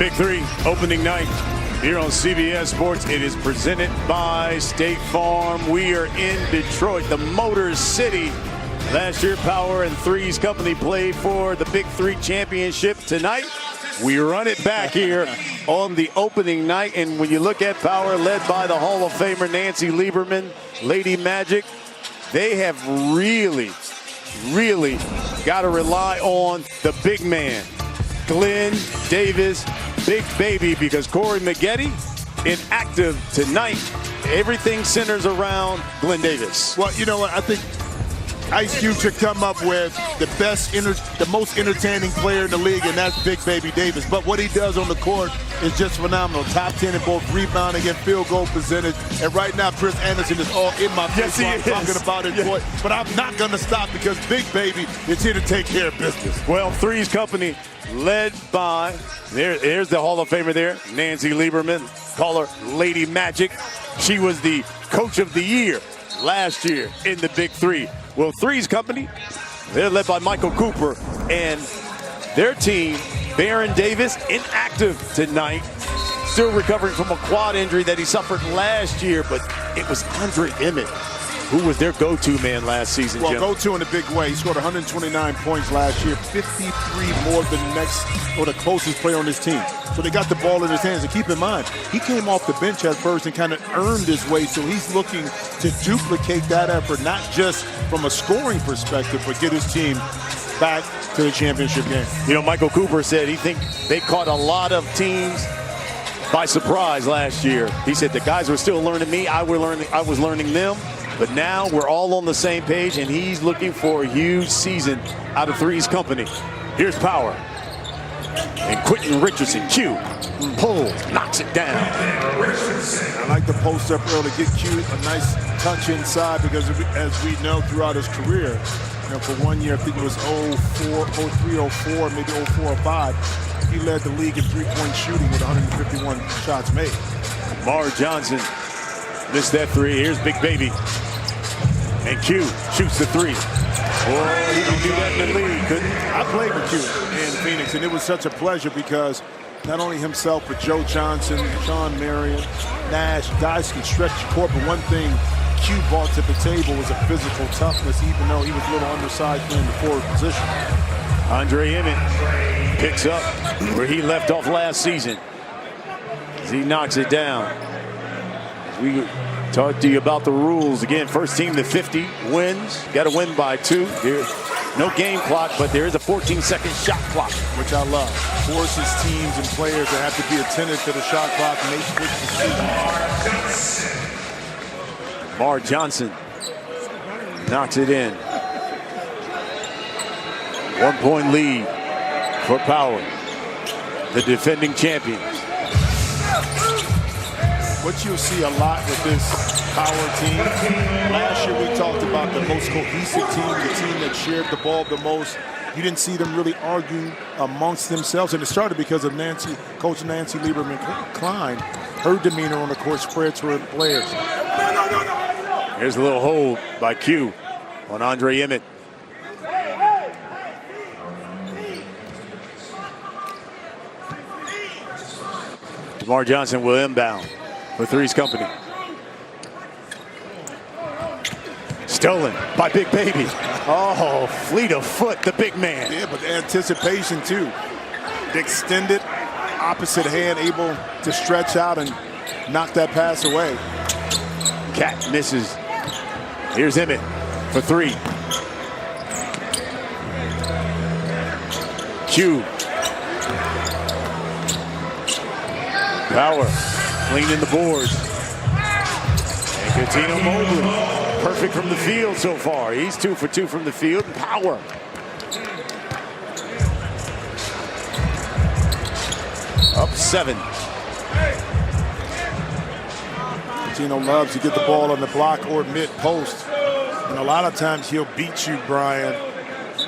Big 3 opening night here on CBS Sports. It is presented by State Farm. We are in Detroit, the Motor City. Last year, Power and 3's company played for the Big 3 Championship. Tonight, we run it back here on the opening night. And when you look at Power, led by the Hall of Famer Nancy Liberman, Lady Magic, they have really got to rely on the big man, Glen Davis, Big Baby, because Corey Maggette inactive tonight. Everything centers around Glen Davis. Well, you know what? I think Ice Cube should come up with the most entertaining player in the league, and that's Big Baby Davis. But what he does on the court is just phenomenal. Top 10 in both rebounding and field goal percentage. And right now, Chris Andersen is all in my face. Yes, he is. Talking about it, boy. But I'm not going to stop because Big Baby is here to take care of business. Well, 3's company led by, there's the Hall of Famer there, Nancy Liberman. Call her Lady Magic. She was the Coach of the Year last year in the Big 3. Well, 3's company, they're led by Mychel Cooper, and their team, Baron Davis, inactive tonight. Still recovering from a quad injury that he suffered last year, but it was Emmett who was their go-to man last season, Well, Jim. go-to in a big way. He scored 129 points last year, 53 more than the closest player on his team. So they got the ball in his hands. And keep in mind, he came off the bench at first and kind of earned his way. So he's looking to duplicate that effort, not just from a scoring perspective, but get his team back to the championship game. You know, Mychel Cooper said he thinks they caught a lot of teams by surprise last year. He said the guys were still learning me. I was learning them. But now we're all on the same page, and he's looking for a huge season out of 3's company. Here's Power. And Quentin Richardson, Q, pulls, knocks it down. I like the post up early, get Q a nice touch inside because as we know throughout his career, you know, for 1 year, I think it was 03, 04, maybe 04 or 05, he led the league in three-point shooting with 151 shots made. Dermarr Johnson missed that three. Here's Big Baby. And Q shoots the three. Boy, he can do that in the league, couldn't he? I played with Q in Phoenix, and it was such a pleasure because not only himself, but Joe Johnson, Sean Marion, Nash, guys can stretch the court, but one thing Q brought to the table was a physical toughness, even though he was a little undersized playing the forward position. Emmett picks up where he left off last season as he knocks it down. We talked to you about the rules. Again, first team to 50 wins. Got to win by 2. There's no game clock, but there is a 14-second shot clock, which I love. Forces teams and players that have to be attentive to the shot clock and make quick decisions. Dermarr Johnson knocks it in. 1 point lead for Power, the defending champions. What you'll see a lot with this Power team, last year we talked about the most cohesive team, the team that shared the ball the most. You didn't see them really arguing amongst themselves, and it started because of Coach Nancy Liberman Klein. Her demeanor on the court spread to her players. Here's a little hold by Q on Emmett. Dermarr Johnson will inbound for 3's company. Stolen by Big Baby. Oh, fleet of foot, the big man. Yeah, but the anticipation too. The extended opposite hand, able to stretch out and knock that pass away. Cat misses. Here's Emmett for 3. Q. Power cleaning the boards. And Cuttino Mobley, perfect from the field so far. He's 2 for 2 from the field. Power. Up 7. Cuttino loves to get the ball on the block or mid-post. And a lot of times he'll beat you, Brian,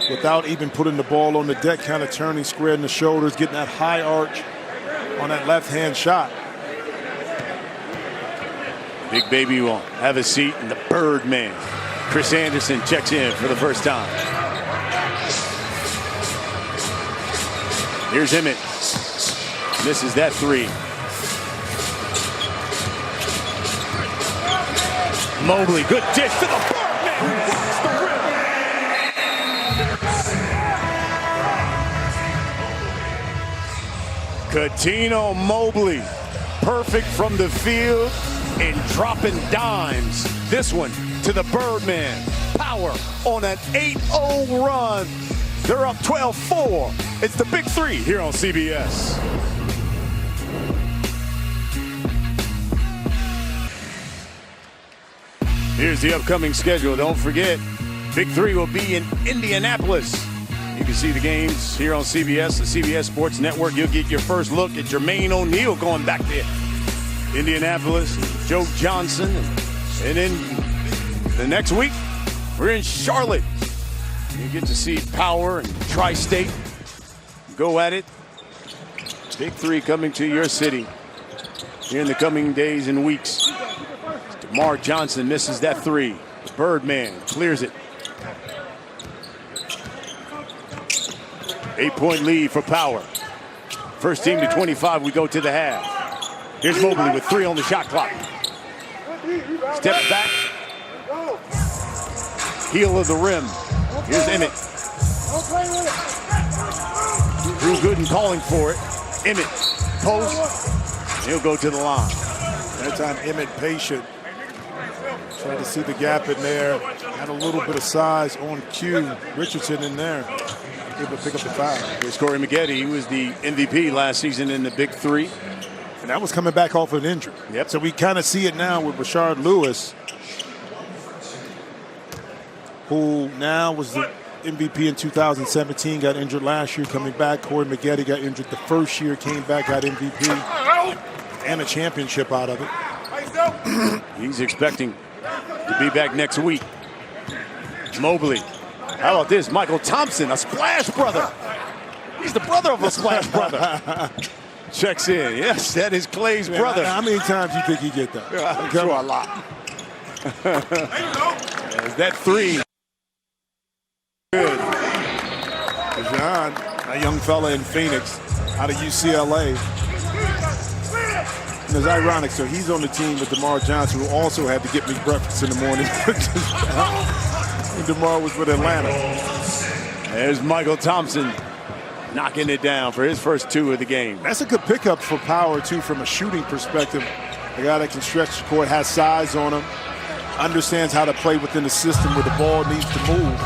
without even putting the ball on the deck, kind of turning, squaring the shoulders, getting that high arch on that left-hand shot. Big Baby will have a seat in the Birdman. Chris Andersen checks in for the first time. Here's Emmett. Misses that three. Mobley, good dish to the Birdman, who rocks the rim. Cuttino Mobley, perfect from the field and dropping dimes. This one to the Birdman. Power on an 8-0 run. They're up 12-4. It's the Big Three here on CBS. Here's the upcoming schedule. Don't forget, Big Three will be in Indianapolis. You can see the games here on CBS, the CBS Sports Network. You'll get your first look at Jermaine O'Neal going back to Indianapolis, Joe Johnson. And then the next week, we're in Charlotte. You get to see Power and Tri-State go at it. Big Three coming to your city here in the coming days and weeks. Dermarr Johnson misses that three. The Birdman clears it. 8-point lead for Power. First team to 25, we go to the half. Here's Mobley with 3 on the shot clock. Steps back. Heel of the rim. Here's Emmett. Gooden calling for it. Emmett, post. He'll go to the line. That time Emmett patient. Tried to see the gap in there. Had a little bit of size on cue. Richardson in there. Able to pick up the foul. Here's Corey Maggette. He was the MVP last season in the Big Three. And that was coming back off of an injury. Yep. So we kind of see it now with Rashard Lewis, who now was the MVP in 2017, got injured last year, coming back. Corey Maggette got injured the first year, came back, got MVP, and a championship out of it. He's expecting to be back next week. Mobley. How about this? Mychel Thompson, a splash brother. He's the brother of a splash brother. Checks in. Yes, that is Klay's brother. How many times do you think he get that? I'm sure a lot. There's that three. Good. John, a young fella in Phoenix, out of UCLA. And it's ironic, so he's on the team with Dermarr Johnson, who also had to get me breakfast in the morning. And Dermarr was with Atlanta. There's Mychel Thompson knocking it down for his first 2 of the game. That's a good pickup for Power, too, from a shooting perspective. A guy that can stretch the court, has size on him, understands how to play within the system where the ball needs to move.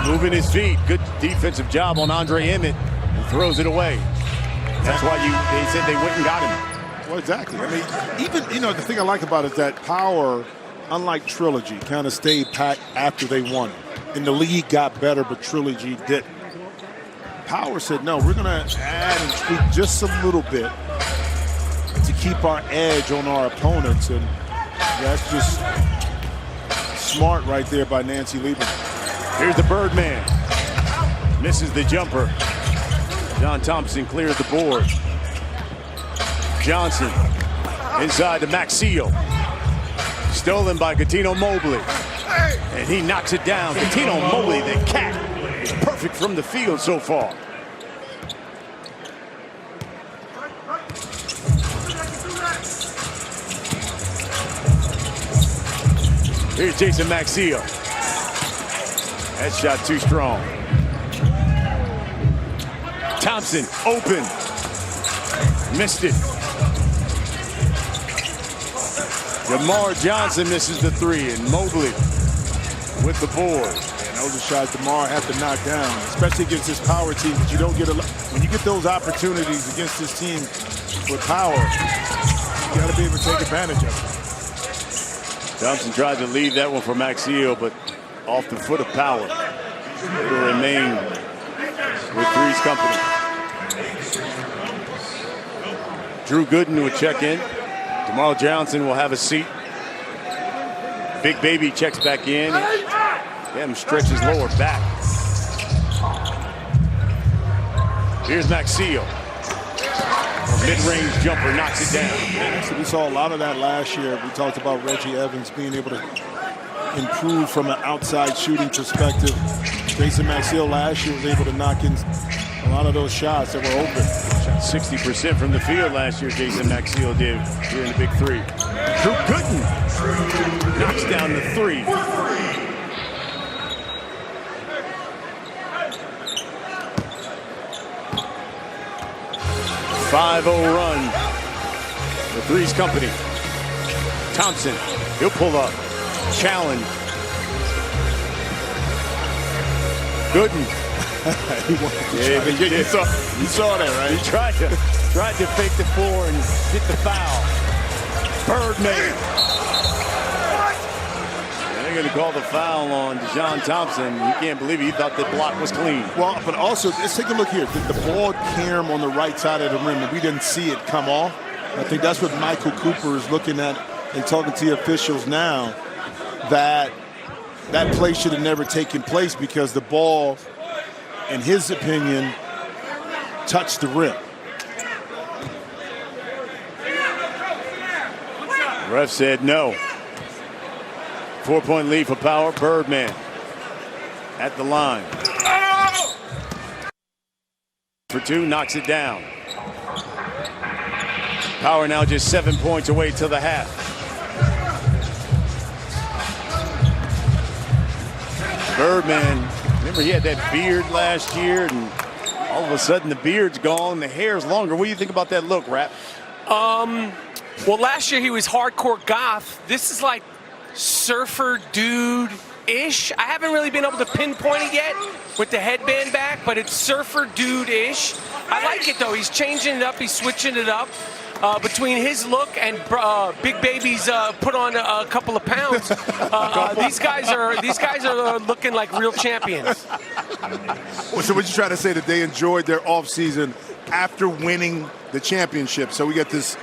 Moving his feet. Good defensive job on Andre Emmett. He throws it away. That's why they said they went and got him. Well, exactly. I mean, even, the thing I like about it is that Power, unlike Trilogy, kind of stayed packed after they won. And the league got better, but Trilogy didn't. Power said, no, we're going to add and tweak just a little bit to keep our edge on our opponents. And that's just smart right there by Nancy Liberman. Here's the Birdman. Misses the jumper. John Thompson clears the board. Johnson inside to Mychel. Stolen by Cuttino Mobley. And he knocks it down. Cuttino Mobley, the cat, is perfect from the field so far. Here's Jason Mychel. That shot too strong. Thompson open. Missed it. Dermarr Johnson misses the 3, and Mobley with the board. And those are shots Dermarr have to knock down, especially against this Power team. But you don't get when you get those opportunities against this team with Power, you got to be able to take advantage of it. Thompson tried to leave that one for Mychel, but off the foot of Power. It'll remain with 3's company. Drew Gooden would check in. Dermarr Johnson will have a seat. Big Baby checks back in. Get him stretch his lower back. Here's Mychel. Mid-range jumper knocks it down. So we saw a lot of that last year. We talked about Reggie Evans being able to improve from an outside shooting perspective. Jason Mychel last year was able to knock in A lot of those shots that were open. Shot 60% from the field last year, Jason Mychel did here in the Big Three. Drew Gooden knocks down the three. 5-0 run. The 3's company. Thompson, he'll pull up. Challenge. Gooden. You saw that, right? He tried to fake the four and get the foul. Birdman. And they're going to call the foul on Thompson. He can't believe it. He thought the block was clean. Well, but also, let's take a look here. The ball came on the right side of the rim, and we didn't see it come off. I think that's what Michael Cooper is looking at and talking to the officials now, that play should have never taken place because the ball, in his opinion, touched the rim. Ref said no. 4-point lead for Power. Birdman at the line. For two, knocks it down. Power now just 7 points away till the half. Birdman, remember he had that beard last year, and all of a sudden the beard's gone, the hair's longer. What do you think about that look, Rap? Well, last year he was hardcore goth. This is like surfer dude-ish. I haven't really been able to pinpoint it yet with the headband back, but it's surfer dude-ish. I like it though. He's changing it up. He's switching it up. Between his look and Big Baby's put on a couple of pounds, these guys are looking like real champions. So what you trying to say, that they enjoyed their offseason after winning the championship? So we got this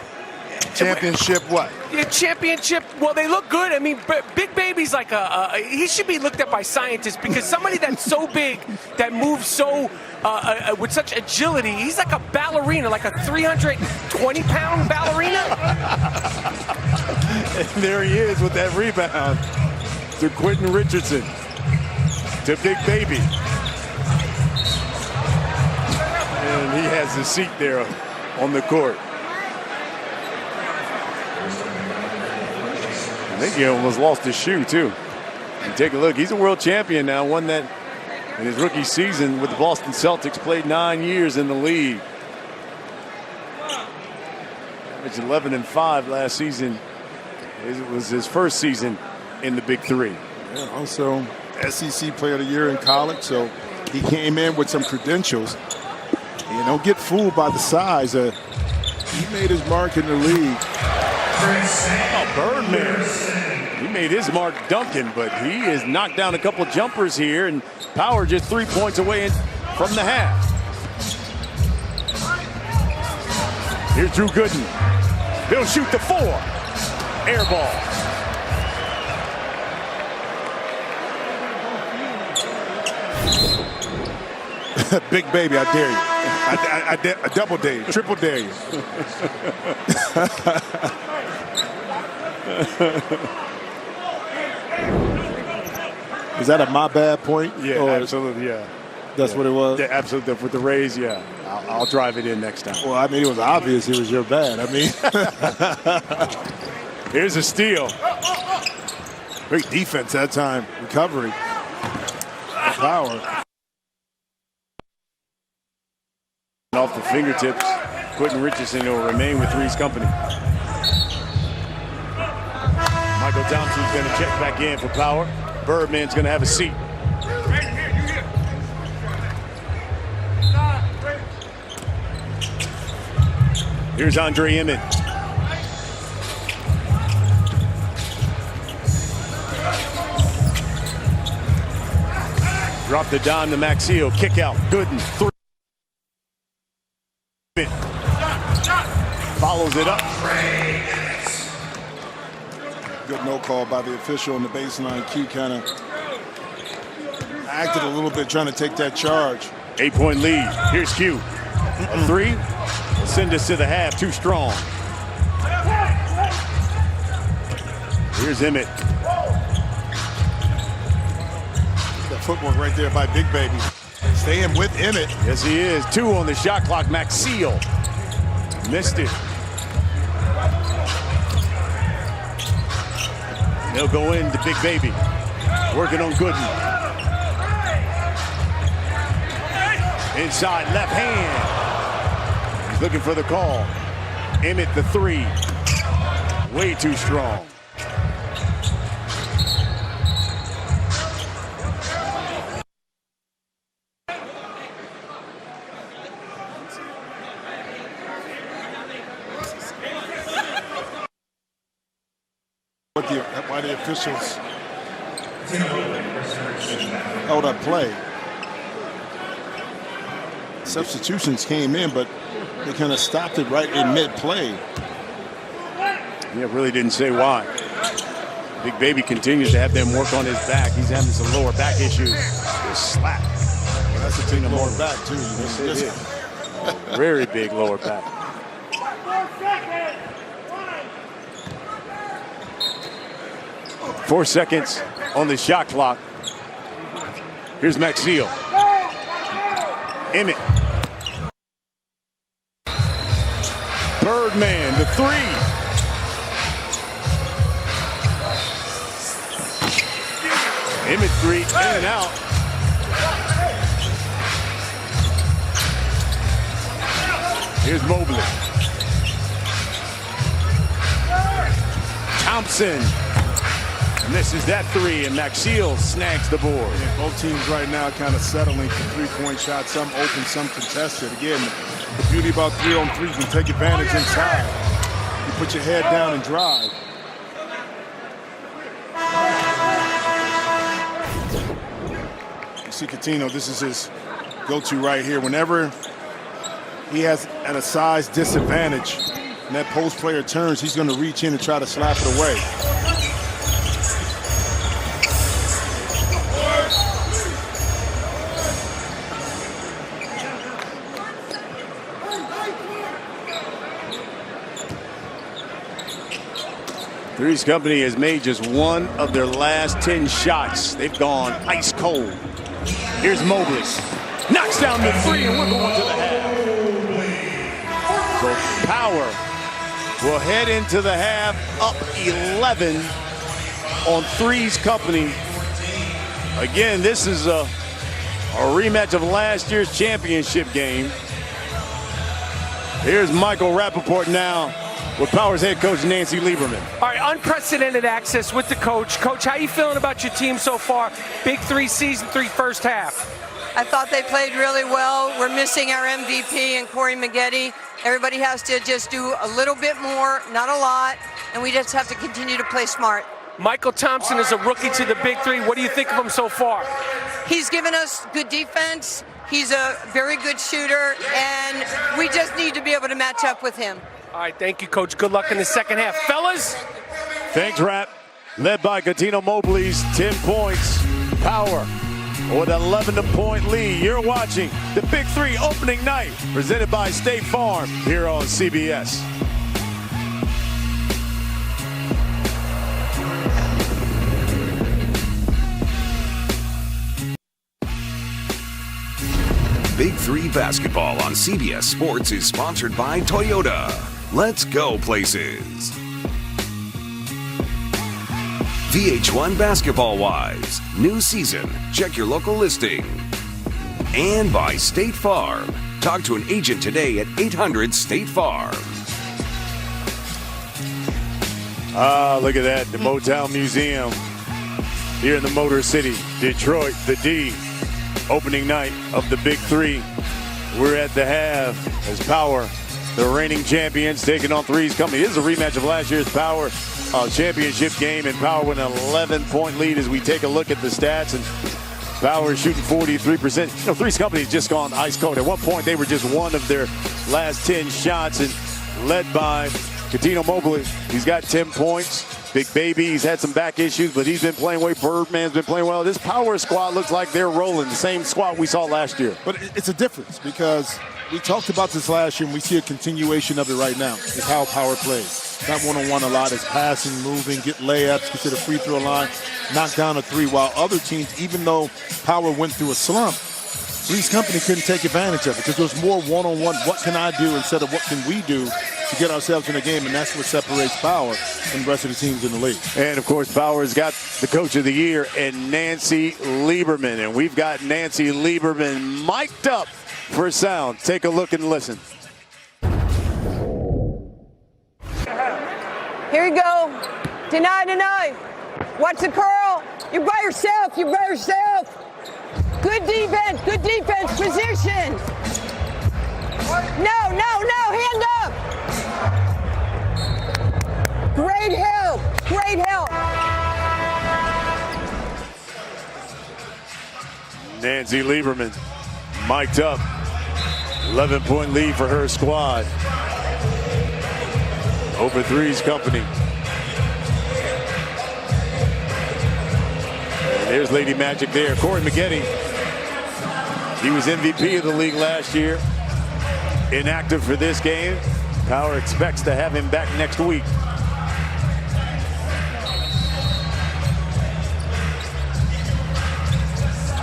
championship, what? Yeah, championship. Well, they look good. I mean, Big Baby's like he should be looked at by scientists, because somebody that's so big, that moves so with such agility, he's like a ballerina, like a 320-pound ballerina. And there he is with that rebound to Quentin Richardson, to Big Baby. And he has a seat there on the court. I think he almost lost his shoe, too. And take a look. He's a world champion now. Won that in his rookie season with the Boston Celtics. Played 9 years in the league. Averaged 11-5 last season. It was his first season in the Big Three. Yeah, also SEC Player of the Year in college. So he came in with some credentials. You don't get fooled by the size. He made his mark in the league. Oh, Birdman. He made his mark dunking, but he has knocked down a couple of jumpers here, and Power just 3 points away from the half. Here's Drew Gooden. He'll shoot the four. Air ball. Big Baby, I dare you. I double dare you, triple dare you. Is that a my bad point? Yeah, or absolutely, yeah. That's what it was? Yeah, absolutely. With the Rays, yeah. I'll drive it in next time. Well, I mean, it was obvious it was your bad. I mean. Here's a steal. Great defense that time. Recovery. Power. Off the fingertips, Quentin Richardson will remain with 3's company. Mychel Thompson's going to check back in for Power. Birdman's going to have a seat. Here's Emmett. Drop the dime to Mychel. Kick out. Gooden. 3. Follows it up. Good no call by the official on the baseline. Q kind of acted a little bit trying to take that charge. 8-point lead. Here's Q. A three. Send us to the half. Too strong. Here's Emmett. That footwork right there by Big Baby. staying with Emmett. Yes, he is. 2 on the shot clock. Mychel missed it. They'll go into Big Baby. Working on Gooden. Inside left hand. He's looking for the call. Emmett the 3. Way too strong. Why the officials held up play. Substitutions came in, but they kind of stopped it right in mid-play. Yeah, really didn't say why. Big Baby continues to have them work on his back. He's having some lower back issues. Just slap. Well, that's a team of lower back, too. Yes, it is. Very big lower back. 4 seconds on the shot clock. Here's Mychel. Emmett. Birdman, the 3. Emmett 3, in and out. Here's Mobley. Thompson. Misses that 3, and Mychel snags the board. Yeah, both teams right now kind of settling for three-point shots, some open, some contested. Again, the beauty about 3-on-3, you can take advantage inside. You put your head down and drive. You see Cuttino, this is his go-to right here. Whenever he has at a size disadvantage and that post player turns, he's going to reach in and try to slap it away. Three's Company has made just one of their last 10 shots. They've gone ice cold. Here's Mobley. Knocks down the 3, and we're going to the half. So Power will head into the half up 11 on Three's Company. Again, this is a rematch of last year's championship game. Here's Michael Rappaport now with Power's head coach Nancy Liberman. All right, unprecedented access with the coach. Coach, how you feeling about your team so far? Big 3 season 3 first half. I thought they played really well. We're missing our MVP and Corey Maggette. Everybody has to just do a little bit more, not a lot, and we just have to continue to play smart. Mychel Thompson is a rookie to the Big 3. What do you think of him so far? He's given us good defense. He's a very good shooter, and we just need to be able to match up with him. All right, thank you, Coach. Good luck in the second half. Fellas? Thanks, Rap. Led by Cuttino Mobley's 10 points. Power with an 11-point lead. You're watching the Big 3 opening night, presented by State Farm here on CBS. Big 3 basketball on CBS Sports is sponsored by Toyota. Let's go places. VH1 Basketball Wives. New season. Check your local listing. And by State Farm. Talk to an agent today at 800 State Farm. Ah, look at that. The Motown Museum here in the Motor City, Detroit, the D. Opening night of the Big 3. We're at the half as Power, the reigning champions, taking on Three's Company. This is a rematch of last year's Power championship game, and Power with an 11-point lead as we take a look at the stats. And Power is shooting 43%. You know, Three's Company has just gone ice cold. At one point, they were just one of their last 10 shots, and led by Cuttino Mobley. He's got 10 points. Big Baby, he's had some back issues, but he's been playing well. Birdman's been playing well. This Power squad looks like they're rolling, the same squad we saw last year. But it's a difference because we talked about this last year, and we see a continuation of it right now. It's how Power plays. Not one-on-one a lot. It's passing, moving, get layups, get to the free throw line, knock down a 3. While other teams, even though Power went through a slump, Three's Company couldn't take advantage of it because there was more one-on-one, what can I do instead of what can we do to get ourselves in the game, and that's what separates Power from the rest of the teams in the league. And, of course, Power's got the Coach of the Year and Nancy Liberman, and we've got Nancy Liberman mic'd up for sound. Take a look and listen. Here you go. Deny. Watch the curl. You're by yourself. Good defense, position. No, hand up. Great help. Nancy Liberman mic'd up. 11-point lead for her squad over Three's Company. And there's Lady Magic there. Corey Maggette, he was MVP of the league last year. Inactive for this game. Power expects to have him back next week.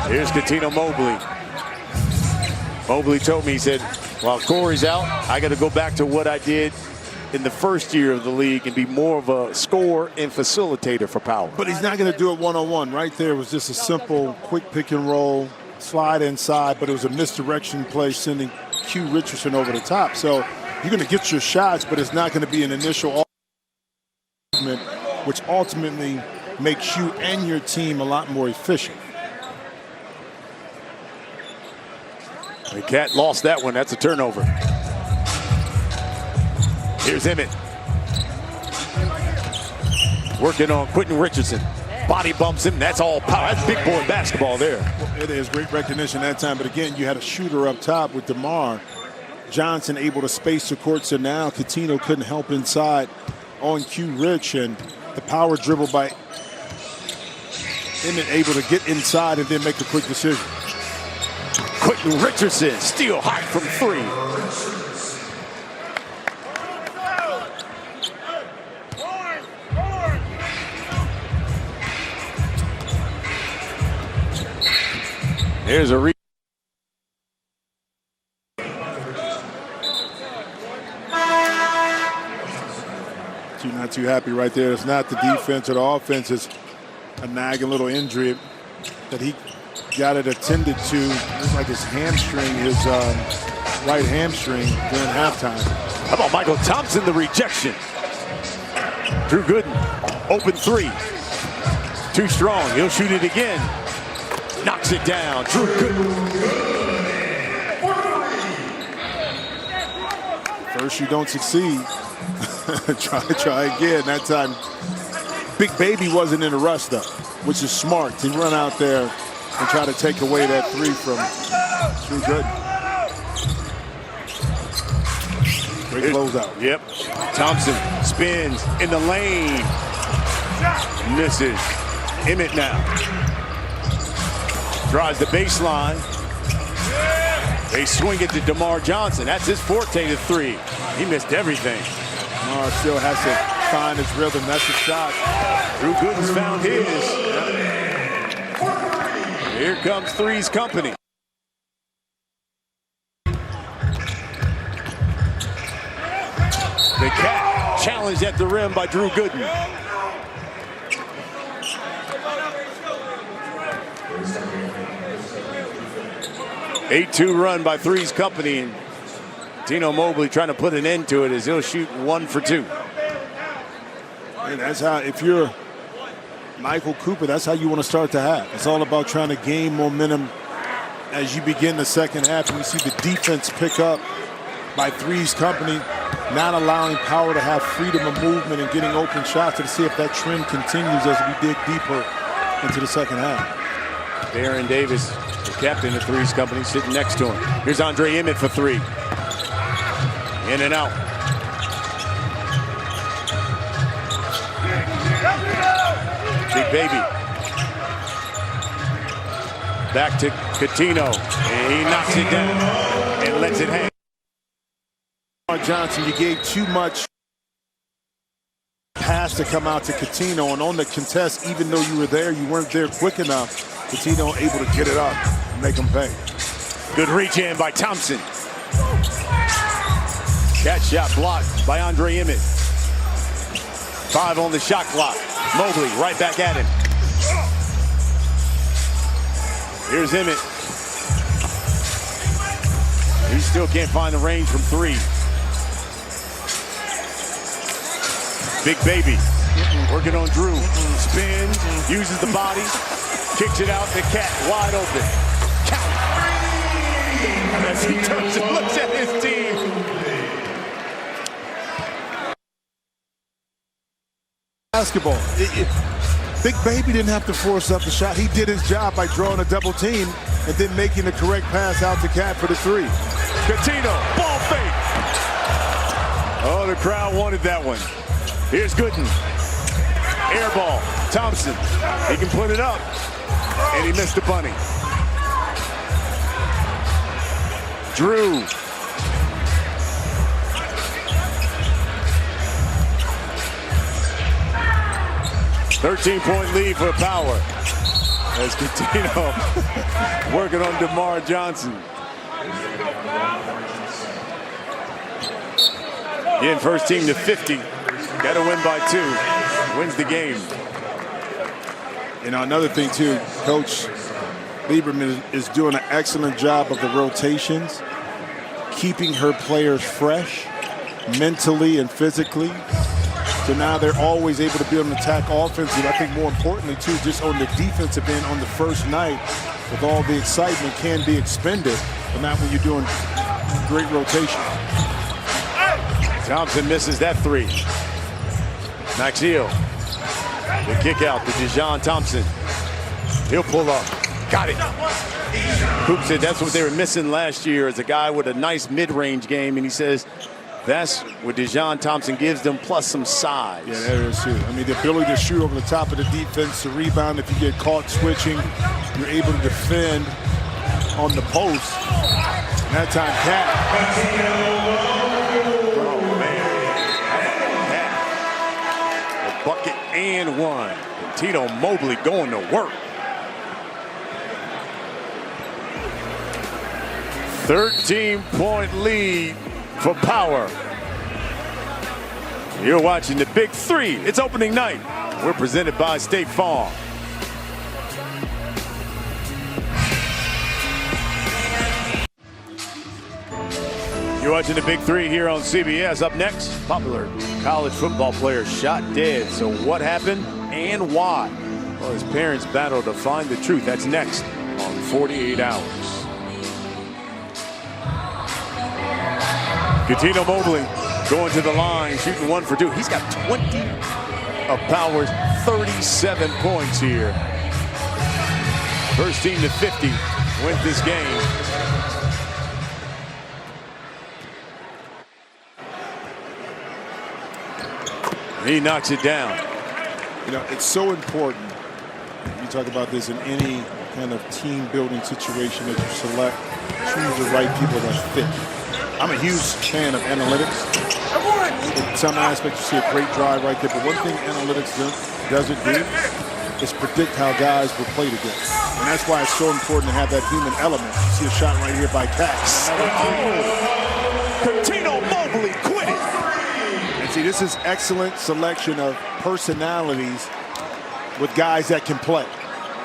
Here's Cuttino Mobley. Mobley told me, he said, while Corey's out, I got to go back to what I did in the first year of the league and be more of a scorer and facilitator for Power. But he's not going to do it one-on-one. Right there was just a simple, quick pick and roll, slide inside, but it was a misdirection play sending Q Richardson over the top. So you're going to get your shots, but it's not going to be an initial movement, which ultimately makes you and your team a lot more efficient. The Cat lost that one. That's a turnover. Here's Emmett. Working on Quentin Richardson. Body bumps him. That's all Power. That's big boy basketball there. Well, it is great recognition that time. But again, you had a shooter up top with Dermarr Johnson able to space the court. So now Cuttino couldn't help inside on Q Rich. And the Power dribble by Emmett able to get inside and then make a quick decision. Quentin Richardson still hot from three. Here's a Not too happy right there. It's not the defense or the offense. It's a nagging little injury that he got it attended to. Looks like his hamstring, his right hamstring during halftime. How about Mychel Thompson, the rejection? Drew Gooden, open three. Too strong, he'll shoot it again. Knocks it down, Drew Gooden. First you don't succeed. try again. That time, Big Baby wasn't in a rush though, which is smart to run out there and try to take away that three from Drew Gooden. Great closeout. Yep. Thompson spins in the lane. Misses. Emmett now. Drives the baseline. They swing it to Dermarr Johnson. That's his forte to three. He missed everything. Dermarr still has to find his rhythm. That's a shot. Drew Gooden's found his. Here comes Three's Company. The Cat challenged at the rim by Drew Gooden. Eight-2 run by Three's Company, and Cuttino Mobley trying to put an end to it as he'll shoot 1 for 2. And that's how, if you're Michael Cooper, that's how you want to start the half. It's all about trying to gain momentum as you begin the second half. And we see the defense pick up by Three's Company, not allowing Power to have freedom of movement and getting open shots, to see if that trend continues as we dig deeper into the second half. Glen Davis, the captain of Three's Company, sitting next to him. Here's Andre Emmett for three. In and out. Big Baby. Back to Cuttino, and he knocks it down and lets it hang. Johnson, you gave too much pass to come out to Cuttino, and on the contest, even though you were there, you weren't there quick enough. Cuttino able to get it up and make him pay. Good reach in by Thompson. Catch shot blocked by Andre Emmett. 5 on the shot clock. Mobley right back at him. Here's Emmett. He still can't find the range from 3. Big baby working on Drew. Spins, uses the body, kicks it out. The Cat wide open. Count. As he turns and looks at his team. Basketball. Big Baby didn't have to force up the shot. He did his job by drawing a double team and then making the correct pass out to Cat for the 3. Cuttino, ball fake. Oh, the crowd wanted that one. Here's Gooden. Air ball. Thompson. He can put it up. And he missed the bunny. Drew. "13-point lead for Power." As Cuttino working on Dermarr Johnson. Again, first team to 50. Got to win by 2. Wins the game. You know, another thing too, Coach Liberman is doing an excellent job of the rotations, keeping her players fresh, mentally and physically. So now they're always able to be on the attack offensively. I think more importantly too, just on the defensive end on the first night, with all the excitement can be expended, but not when you're doing great rotation. Thompson misses that 3. Mychel. The kick out to Klay Thompson. He'll pull up. Got it. Coop said that's what they were missing last year, is a guy with a nice mid-range game, and he says that's what Klay Thompson gives them, plus some size. Yeah, that is too. I mean, the ability to shoot over the top of the defense, to rebound if you get caught switching, you're able to defend on the post. And that time, Cat. Bucket and 1. Cuttino Mobley going to work. 13-point lead for Power. You're watching the Big 3. It's opening night. We're presented by State Farm. You're watching the Big 3 here on CBS. Up next, popular college football player shot dead. So what happened and why? Well, his parents battle to find the truth. That's next on 48 Hours. Cuttino Mobley going to the line, shooting 1 for 2. He's got 20 of Power's 37 points here. First team to 50 wins this game. He knocks it down. You know, it's so important. You talk about this in any kind of team building situation that you select, choose the right people that fit. I'm a huge fan of analytics. In some aspects, you see a great drive right there. But one thing analytics doesn't do is predict how guys will play together. And that's why it's so important to have that human element. You see a shot right here by Cat. Cuttino Mobley quit it. And see, this is excellent selection of personalities with guys that can play.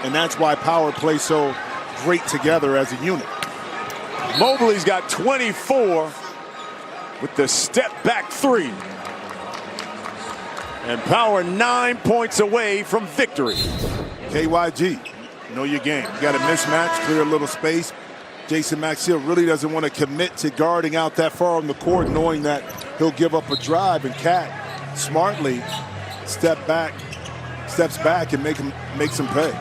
And that's why Power plays so great together as a unit. Mobley's got 24 with the step back 3. And Power 9 points away from victory. KYG, know your game. You got a mismatch, clear a little space. Jason Mychel really doesn't want to commit to guarding out that far on the court, knowing that he'll give up a drive, and Cat smartly steps back and makes him pay.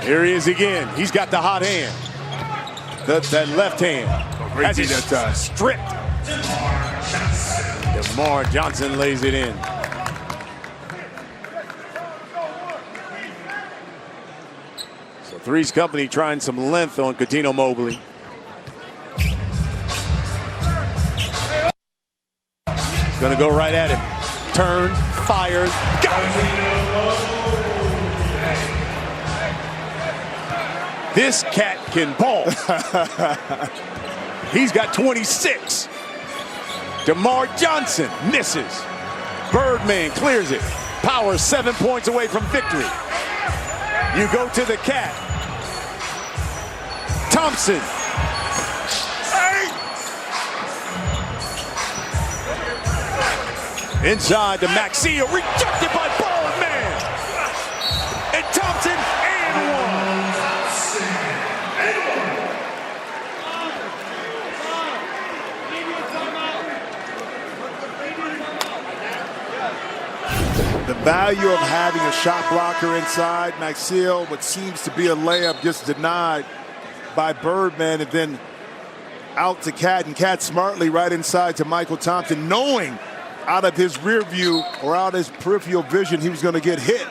Here he is again. He's got the hot hand. That left hand. Has he that time? Stripped. Dermarr Johnson lays it in. So 3's company trying some length on Cuttino Mobley. He's gonna go right at him. Turns, fires, got it. This cat can ball. He's got 26. Dermarr Johnson misses. Birdman clears it. Power 7 points away from victory. You go to the cat. Thompson. Inside to Maxia, rejected by Birdman. And Thompson and one. The value of having a shot blocker inside. Mychel, what seems to be a layup, just denied by Birdman, and then out to Cat, and Cat smartly right inside to Mychel Thompson, knowing out of his rear view or out of his peripheral vision he was going to get hit,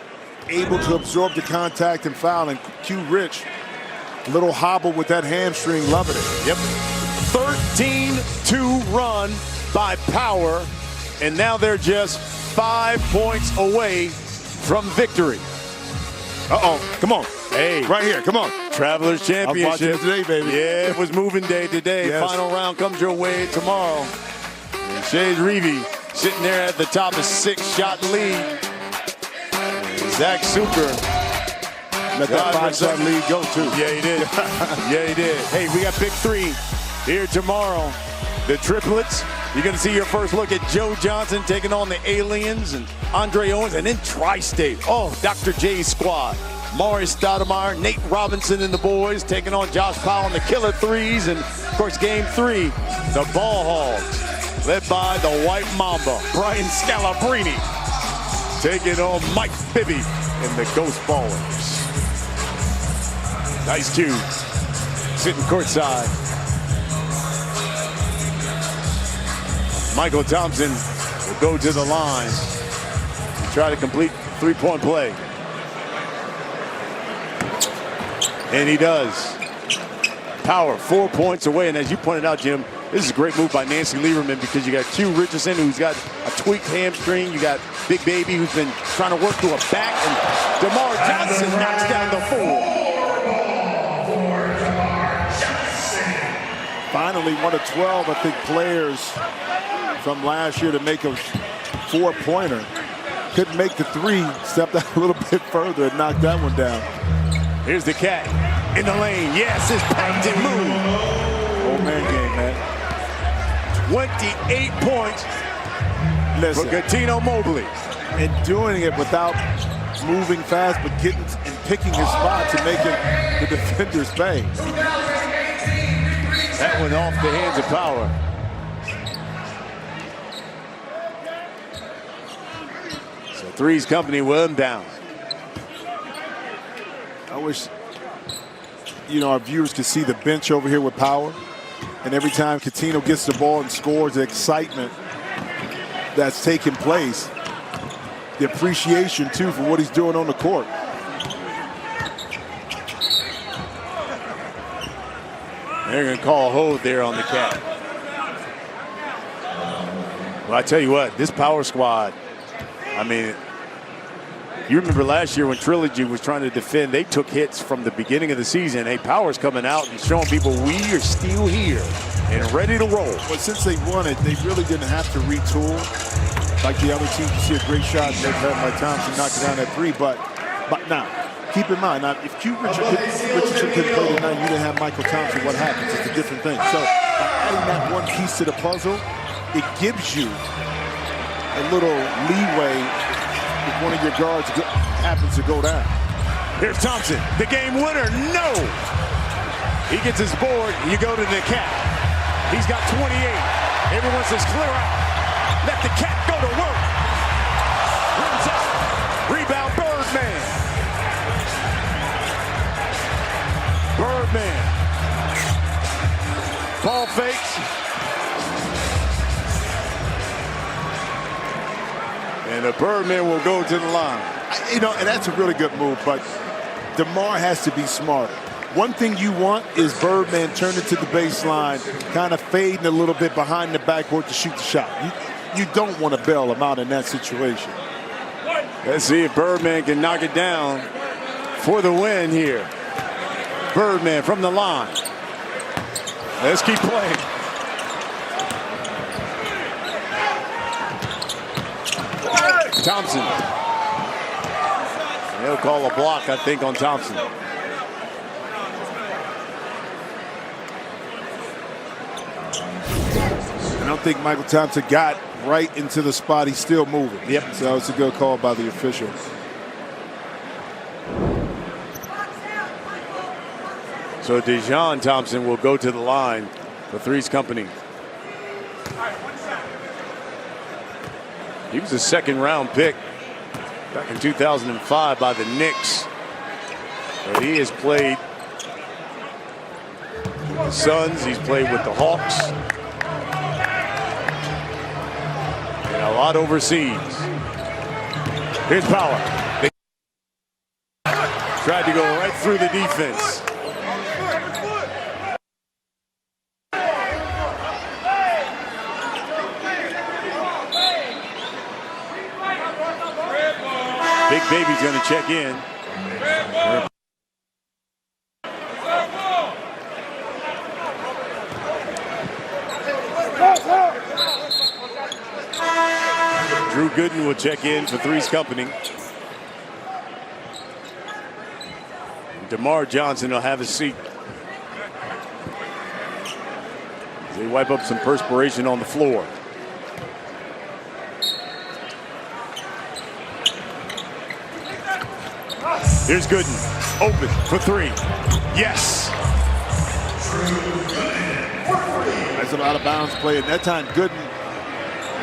able to absorb the contact and foul. And Q Rich, a little hobble with that hamstring, loving it. Yep. 13-2 run by Power, and now they're just 5 points away from victory. Uh-oh, come on. Hey. Right here, come on. Travelers Championship. I'm watching it today, baby. Yeah, it was moving day today. Yes. Final round comes your way tomorrow. And Shays Reevy sitting there at the top, a 6-shot lead. Zach Suker. Let that 5-shot lead go, too. Yeah, he did. Yeah, he did. Hey, we got BIG3 here tomorrow. The triplets. You're going to see your first look at Joe Johnson taking on the Aliens and Andre Owens, and then Tri-State. Oh, Dr. J's squad. Maury Stoudemire, Nate Robinson and the boys taking on Josh Powell and the Killer 3's. And, of course, Game 3, the Ball Hogs, led by the White Mamba, Brian Scalabrine, taking on Mike Bibby and the Ghost Ballers. Ice Cube sitting courtside. Mychel Thompson will go to the line and try to complete three-point play. And he does. Power 4 points away. And as you pointed out, Jim, this is a great move by Nancy Liberman, because you got Q Richardson, who's got a tweaked hamstring. You got Big Baby, who's been trying to work through a back. And Dermarr Johnson knocks down the 4. Finally, one of 12, I think, players from last year to make a 4-pointer. Couldn't make the 3, stepped out a little bit further and knocked that one down. Here's the cat in the lane. Yes, it's packed and move. Old man game, man. 28 points for Cuttino Mobley. And doing it without moving fast, but getting and picking his spots and making the defenders pay. That one off the hands of Power. So 3's company will inbound. I wish, our viewers could see the bench over here with Power. And every time Cuttino gets the ball and scores, the excitement that's taking place. The appreciation, too, for what he's doing on the court. They're going to call a hold there on the cat. Well, I tell you what, this Power squad, I mean, you remember last year when Trilogy was trying to defend, they took hits from the beginning of the season. Hey, Power's coming out and showing people we are still here and ready to roll. Well, since they won it, they really didn't have to retool. Like the other teams, you see a great shot, they've had like Thompson knocking down that 3. But now, keep in mind, now, if Q Richardson couldn't play tonight, you didn't have Mychel Thompson, what happens? It's a different thing. So by adding that one piece to the puzzle, it gives you a little leeway if one of your guards happens to go down. Here's Thompson, the game winner. No! He gets his board. You go to the cat. He's got 28. Everyone says clear out. Let the cat go to work. Rims out. Rebound, Birdman. Birdman. Ball fakes. And the Birdman will go to the line. And that's a really good move, but Dermarr has to be smart. One thing you want is Birdman turning to the baseline, kind of fading a little bit behind the backboard to shoot the shot. You don't want to bail him out in that situation. Let's see if Birdman can knock it down for the win here. Birdman from the line. Let's keep playing. Thompson. He'll call a block, I think, on Thompson. I don't think Mychel Thompson got right into the spot. He's still moving. Yep. So it's a good call by the official. So Dejon Thompson will go to the line for 3's company. He was a second-round pick back in 2005 by the Knicks. But he has played with the Suns. He's played with the Hawks. And a lot overseas. Here's Power. They tried to go right through the defense. Big Baby's going to check in. Drew Gooden will check in for 3's company. Dermarr Johnson will have a seat. They wipe up some perspiration on the floor. Here's Gooden, open for 3. Yes. That's an out-of-bounds play, and that time Gooden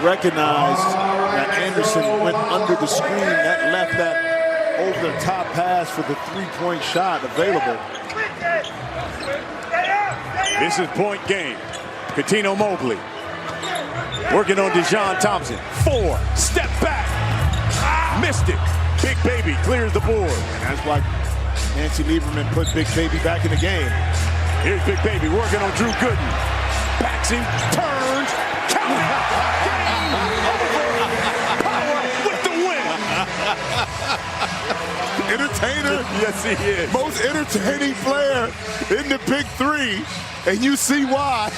recognized that Andersen went under the screen. That left that over-the-top pass for the three-point shot available. This is point game. Cuttino Mobley working on Dejon Thompson. 4, step back. Missed it. Big Baby clears the board. And that's why Nancy Liberman put Big Baby back in the game. Here's Big Baby working on Drew Gooden. Backs him, turns, count. Game over. Power with the win. Entertainer. Yes, he is. Most entertaining player in the Big 3, and you see why.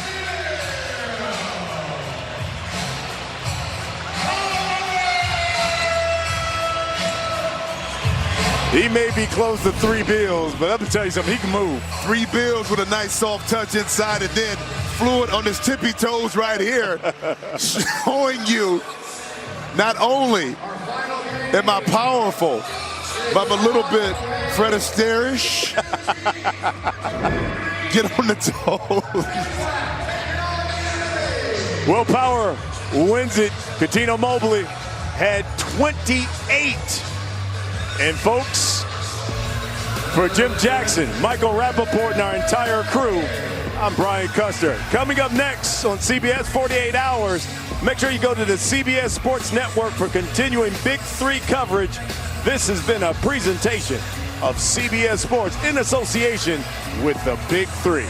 He may be close to 3 bills, but let me tell you something, he can move. 3 bills with a nice soft touch inside, and then fluid on his tippy toes right here, showing you not only am I powerful, but I'm a little bit Fred Astaire-ish. Get on the toes. Well, Power wins it. Cuttino Mobley had 28. And folks, for Jim Jackson, Michael Rappaport, and our entire crew, I'm Brian Custer. Coming up next on CBS 48 Hours, make sure you go to the CBS Sports Network for continuing Big 3 coverage. This has been a presentation of CBS Sports in association with the Big 3.